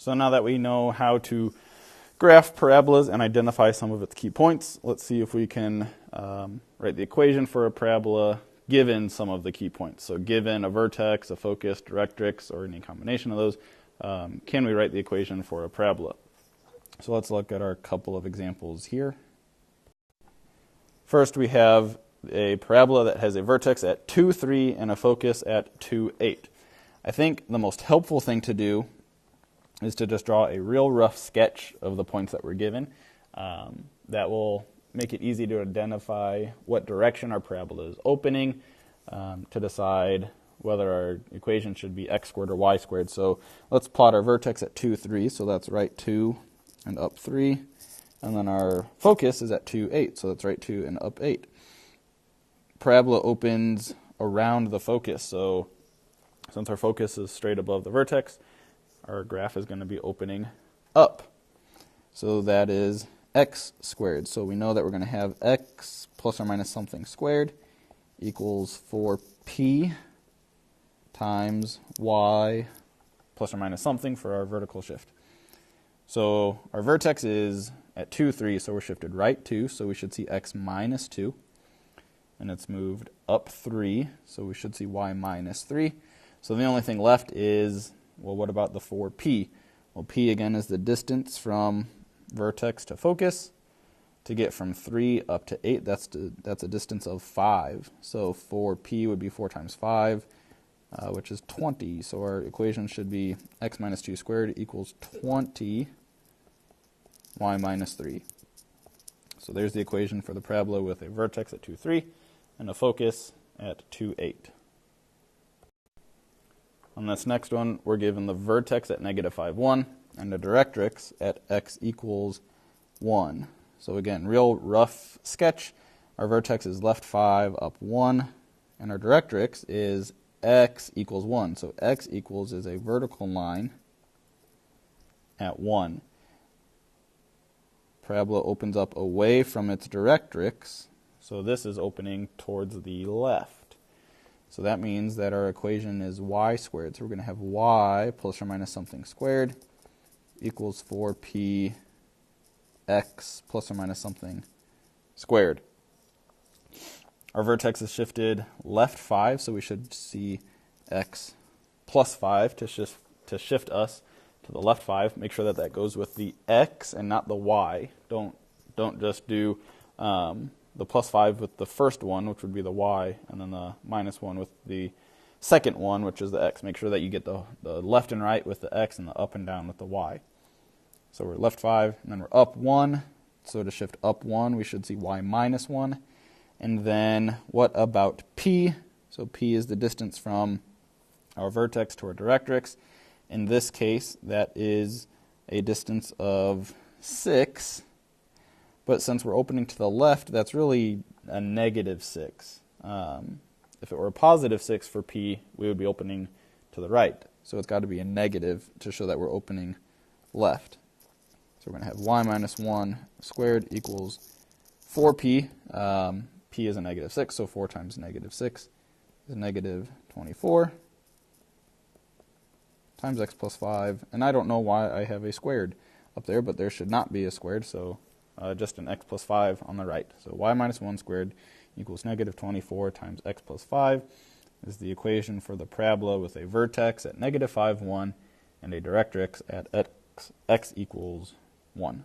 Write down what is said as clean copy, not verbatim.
So now that we know how to graph parabolas and identify some of its key points, let's see if we can write the equation for a parabola given some of the key points. So given a vertex, a focus, directrix, or any combination of those, can we write the equation for a parabola? So let's look at our couple of examples here. First, we have a parabola that has a vertex at 2, 3, and a focus at 2, 8. I think the most helpful thing to do is to just draw a real rough sketch of the points that we're given. That will make it easy to identify what direction our parabola is opening, to decide whether our equation should be x squared or y squared. So let's plot our vertex at 2, 3, so that's right 2 and up 3. And then our focus is at 2, 8, so that's right 2 and up 8. Parabola opens around the focus, so since our focus is straight above the vertex, our graph is going to be opening up. So that is x squared. So we know that we're going to have x plus or minus something squared equals 4p times y plus or minus something for our vertical shift. So our vertex is at 2, 3, so we're shifted right 2, so we should see x minus 2. And it's moved up 3, so we should see y minus 3. So the only thing left is, well, what about the 4p? Well, p again is the distance from vertex to focus. To get from 3 up to 8, that's a distance of 5. So 4p would be 4 times 5, which is 20. So our equation should be x minus 2 squared equals 20 y minus 3. So there's the equation for the parabola with a vertex at 2, 3 and a focus at 2, 8. On this next one, we're given the vertex at negative 5, 1 and the directrix at x equals 1. So again, real rough sketch. Our vertex is left 5, up 1, and our directrix is x equals 1. So x equals is a vertical line at 1. Parabola opens up away from its directrix, so this is opening towards the left. So that means that our equation is y squared. So we're going to have y plus or minus something squared equals 4p x plus or minus something squared. Our vertex is shifted left 5, so we should see x plus 5 to shift us to the left 5. Make sure that that goes with the x and not the y. Don't just do the plus 5 with the first one, which would be the y, and then the minus 1 with the second one, which is the x. Make sure that you get the left and right with the x and the up and down with the y. So we're left 5, and then we're up 1. So to shift up 1, we should see y minus 1. And then what about p? So p is the distance from our vertex to our directrix. In this case, that is a distance of 6. But since we're opening to the left, that's really a negative 6. If it were a positive 6 for p, we would be opening to the right. So it's got to be a negative to show that we're opening left. So we're going to have y minus 1 squared equals 4p. P is a negative 6, so 4 times negative 6 is negative 24 times x plus 5. And I don't know why I have a squared up there, but there should not be a squared, so just an x plus 5 on the right. So y minus 1 squared equals negative 24 times x plus 5 is the equation for the parabola with a vertex at negative 5, 1 and a directrix at x equals 1.